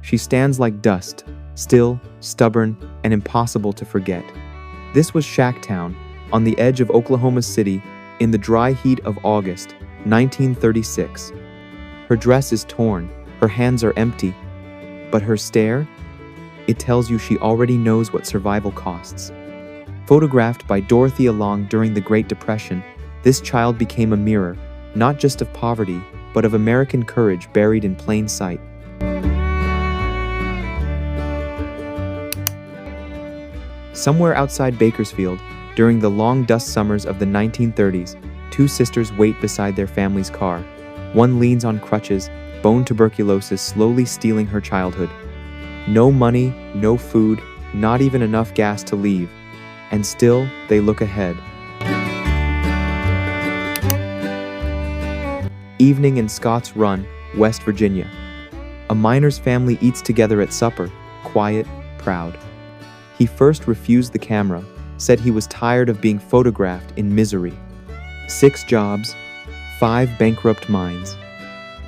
She stands like dust, still, stubborn, and impossible to forget. This was Shacktown, on the edge of Oklahoma City, in the dry heat of August, 1936. Her dress is torn, her hands are empty, but her stare? It tells you she already knows what survival costs. Photographed by Dorothea Long during the Great Depression, this child became a mirror, not just of poverty, but of American courage buried in plain sight. Somewhere outside Bakersfield, during the long dust summers of the 1930s, two sisters wait beside their family's car. One leans on crutches, bone tuberculosis slowly stealing her childhood. No money, no food, not even enough gas to leave. And still, they look ahead. Evening in Scotts Run, West Virginia. A miner's family eats together at supper, quiet, proud. He first refused the camera, said he was tired of being photographed in misery. 6 jobs, 5 bankrupt mines.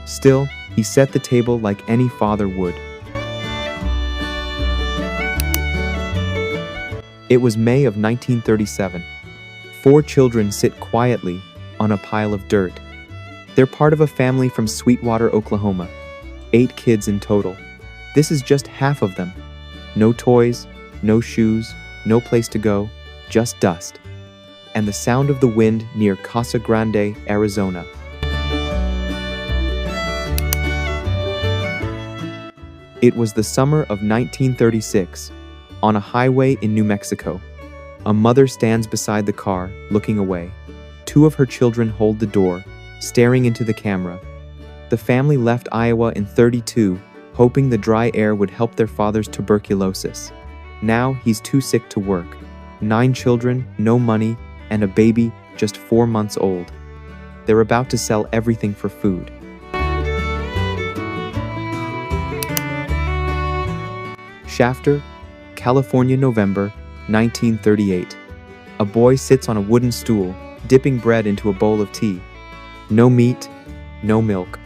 Still, he set the table like any father would. It was May of 1937. 4 children sit quietly on a pile of dirt. They're part of a family from Sweetwater, Oklahoma. 8 kids in total. This is just half of them. No toys, no shoes, no place to go, just dust. And the sound of the wind near Casa Grande, Arizona. It was the summer of 1936, on a highway in New Mexico. A mother stands beside the car, looking away. 2 of her children hold the door, staring into the camera. The family left Iowa in '32, hoping the dry air would help their father's tuberculosis. Now he's too sick to work. 9 children, no money, and a baby just 4 months old. They're about to sell everything for food. Shafter, California, November, 1938. A boy sits on a wooden stool, dipping bread into a bowl of tea. No meat, no milk,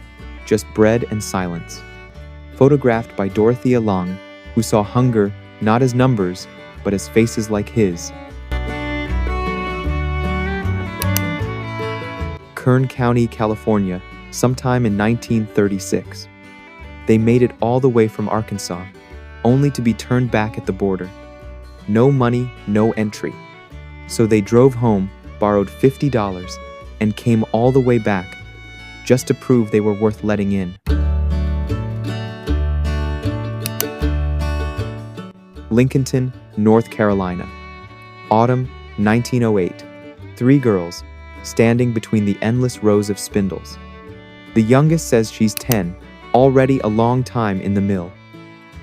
just bread and silence. Photographed by Dorothea Long, who saw hunger not as numbers, but as faces like his. Kern County, California, sometime in 1936. They made it all the way from Arkansas, only to be turned back at the border. No money, no entry. So they drove home, borrowed $50, and came all the way back, just to prove they were worth letting in. Lincolnton, North Carolina. Autumn, 1908. 3 girls, standing between the endless rows of spindles. The youngest says she's 10, already a long time in the mill.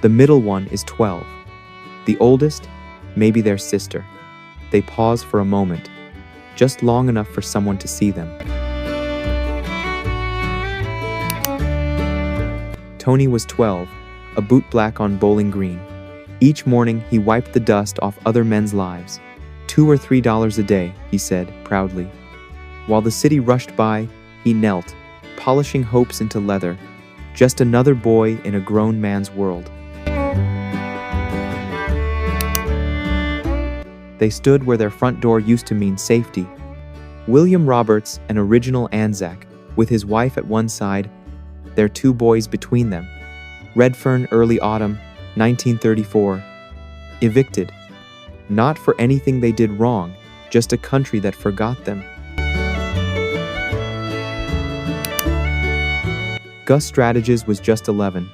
The middle one is 12. The oldest, maybe their sister. They pause for a moment, just long enough for someone to see them. Tony was 12, a bootblack on Bowling Green. Each morning, he wiped the dust off other men's lives. $2 or $3 a day, he said, proudly. While the city rushed by, he knelt, polishing hopes into leather. Just another boy in a grown man's world. They stood where their front door used to mean safety. William Roberts, an original Anzac, with his wife at one side, their 2 boys between them. Redfern, early autumn, 1934. Evicted. Not for anything they did wrong, just a country that forgot them. Gus Strateges was just 11.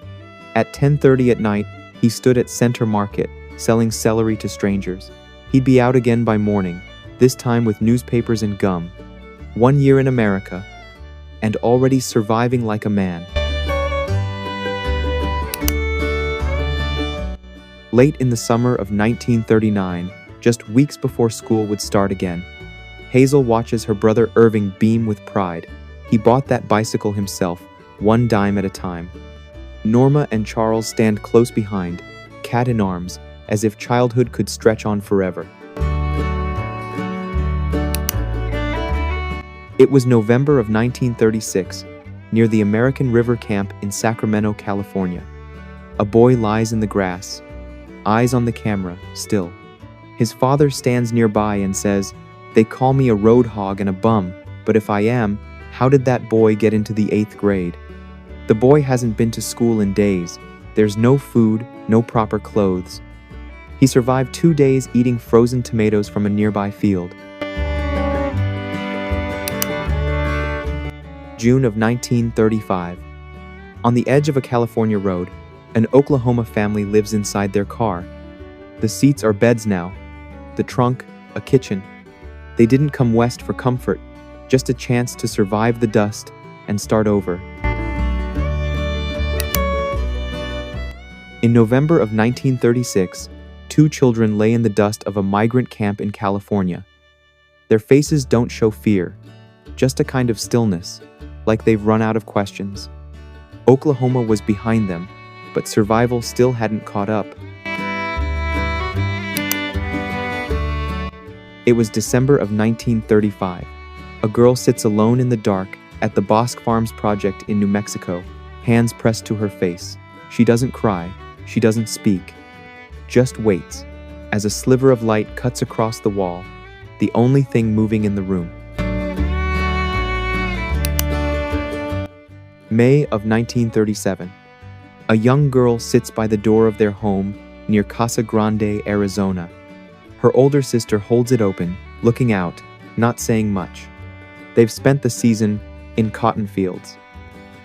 At 10:30 at night, he stood at Center Market, selling celery to strangers. He'd be out again by morning, this time with newspapers and gum. 1 year in America, and already surviving like a man. Late in the summer of 1939, just weeks before school would start again, Hazel watches her brother Irving beam with pride. He bought that bicycle himself, 1 dime at a time. Norma and Charles stand close behind, cat in arms, as if childhood could stretch on forever. It was November of 1936, near the American River Camp in Sacramento, California. A boy lies in the grass, eyes on the camera, still. His father stands nearby and says, "They call me a road hog and a bum, but if I am, how did that boy get into the 8th grade? The boy hasn't been to school in days. There's no food, no proper clothes." He survived 2 days eating frozen tomatoes from a nearby field. June of 1935. On the edge of a California road, an Oklahoma family lives inside their car. The seats are beds now, the trunk, a kitchen. They didn't come west for comfort, just a chance to survive the dust and start over. In November of 1936, 2 children lay in the dust of a migrant camp in California. Their faces don't show fear, just a kind of stillness, like they've run out of questions. Oklahoma was behind them, but survival still hadn't caught up. It was December of 1935. A girl sits alone in the dark at the Bosque Farms project in New Mexico, hands pressed to her face. She doesn't cry, she doesn't speak, just waits, as a sliver of light cuts across the wall, the only thing moving in the room. May of 1937. A young girl sits by the door of their home near Casa Grande, Arizona. Her older sister holds it open, looking out, not saying much. They've spent the season in cotton fields.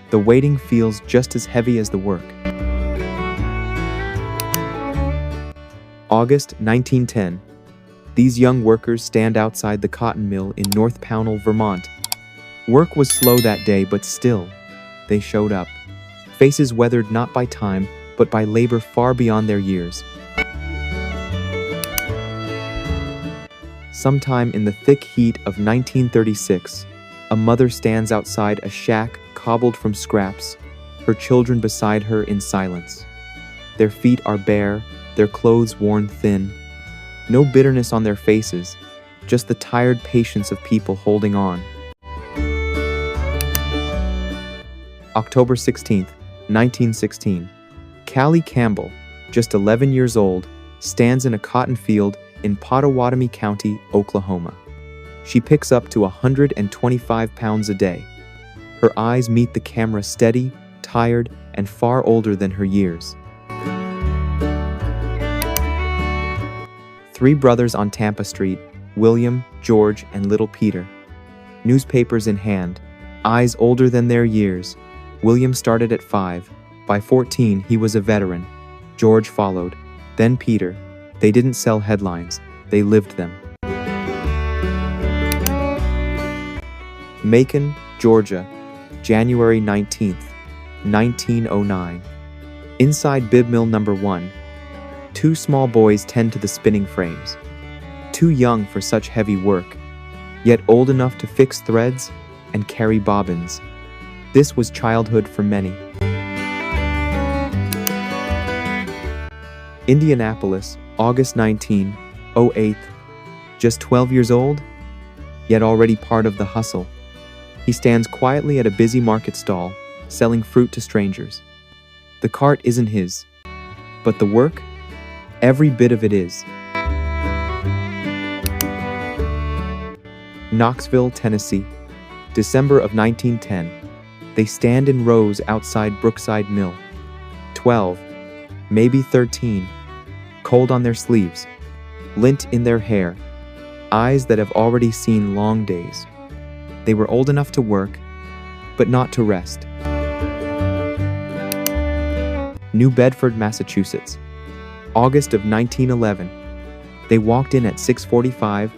The waiting feels just as heavy as the work. August 1910. These young workers stand outside the cotton mill in North Pownell, Vermont. Work was slow that day, but still, they showed up. Faces weathered not by time, but by labor far beyond their years. Sometime in the thick heat of 1936, a mother stands outside a shack cobbled from scraps, her children beside her in silence. Their feet are bare, their clothes worn thin. No bitterness on their faces, just the tired patience of people holding on. October 16th, 1916. Callie Campbell, just 11 years old, stands in a cotton field in Pottawatomie County, Oklahoma. She picks up to 125 pounds a day. Her eyes meet the camera steady, tired, and far older than her years. 3 brothers on Tampa Street, William, George, and little Peter. Newspapers in hand, eyes older than their years. William started at 5. By 14, he was a veteran. George followed, then Peter. They didn't sell headlines, they lived them. Macon, Georgia, January 19th, 1909. Inside bib mill number 1, 2 small boys tend to the spinning frames. Too young for such heavy work, yet old enough to fix threads and carry bobbins. This was childhood for many. Indianapolis, August 19, 08. Just 12 years old, yet already part of the hustle. He stands quietly at a busy market stall, selling fruit to strangers. The cart isn't his, but the work, every bit of it is. Knoxville, Tennessee, December of 1910. They stand in rows outside Brookside Mill. 12, maybe 13, cold on their sleeves, lint in their hair, eyes that have already seen long days. They were old enough to work, but not to rest. New Bedford, Massachusetts, August of 1911. They walked in at 6:45,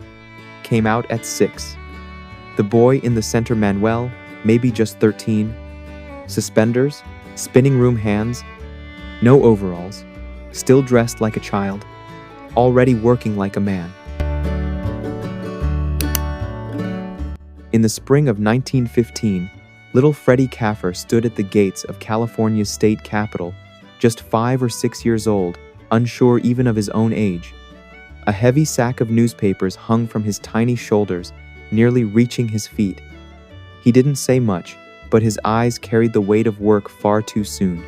came out at 6. The boy in the center, Manuel, maybe just 13. Suspenders, spinning room hands, no overalls, still dressed like a child, already working like a man. In the spring of 1915, little Freddie Caffer stood at the gates of California's state capitol, just 5 or 6 years old, unsure even of his own age. A heavy sack of newspapers hung from his tiny shoulders, nearly reaching his feet. He didn't say much, but his eyes carried the weight of work far too soon.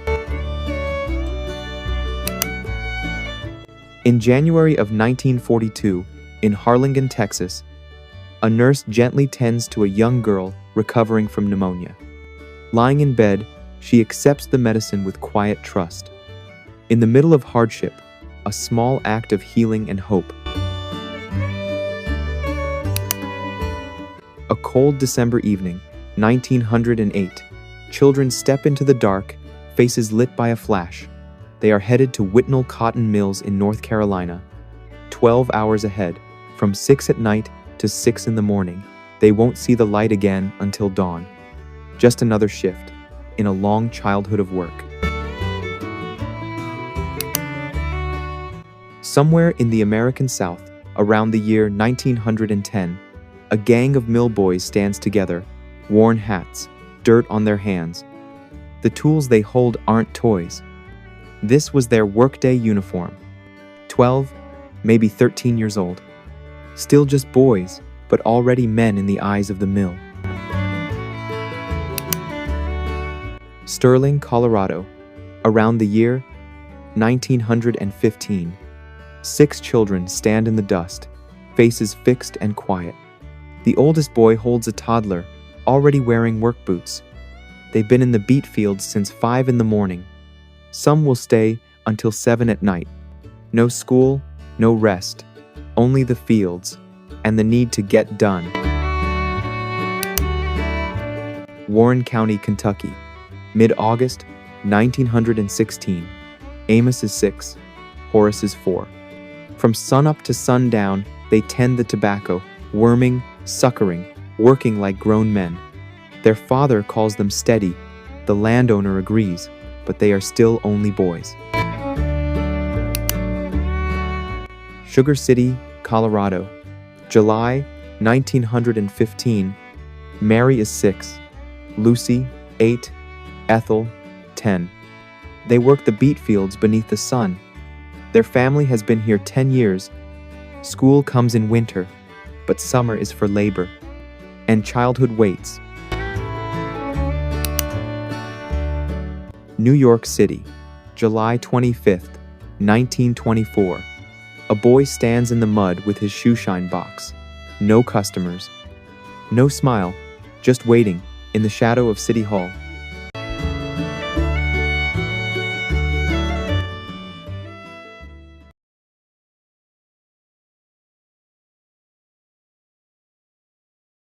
In January of 1942, in Harlingen, Texas, a nurse gently tends to a young girl recovering from pneumonia. Lying in bed, she accepts the medicine with quiet trust. In the middle of hardship, a small act of healing and hope. A cold December evening, 1908, children step into the dark, faces lit by a flash. They are headed to Whitnall Cotton Mills in North Carolina. 12 hours ahead, from 6 at night to 6 in the morning. They won't see the light again until dawn. Just another shift in a long childhood of work. Somewhere in the American South, around the year 1910, a gang of mill boys stands together, worn hats, dirt on their hands. The tools they hold aren't toys. This was their workday uniform. 12, maybe 13 years old. Still just boys, but already men in the eyes of the mill. Sterling, Colorado, around the year 1915. 6 children stand in the dust, faces fixed and quiet. The oldest boy holds a toddler, already wearing work boots. They've been in the beet fields since 5 in the morning. Some will stay until 7 at night. No school, no rest, only the fields, and the need to get done. Warren County, Kentucky, mid-August, 1916. Amos is 6, Horace is 4. From sunup to sundown, they tend the tobacco, worming, suckering, working like grown men. Their father calls them steady. The landowner agrees, but they are still only boys. Sugar City, Colorado, July 1915. Mary is 6, Lucy 8, Ethel 10. They work the beet fields beneath the sun. Their family has been here 10 years. School comes in winter, but summer is for labor, and childhood waits. New York City, July 25th, 1924. A boy stands in the mud with his shoeshine box. No customers. No smile, just waiting in the shadow of City Hall.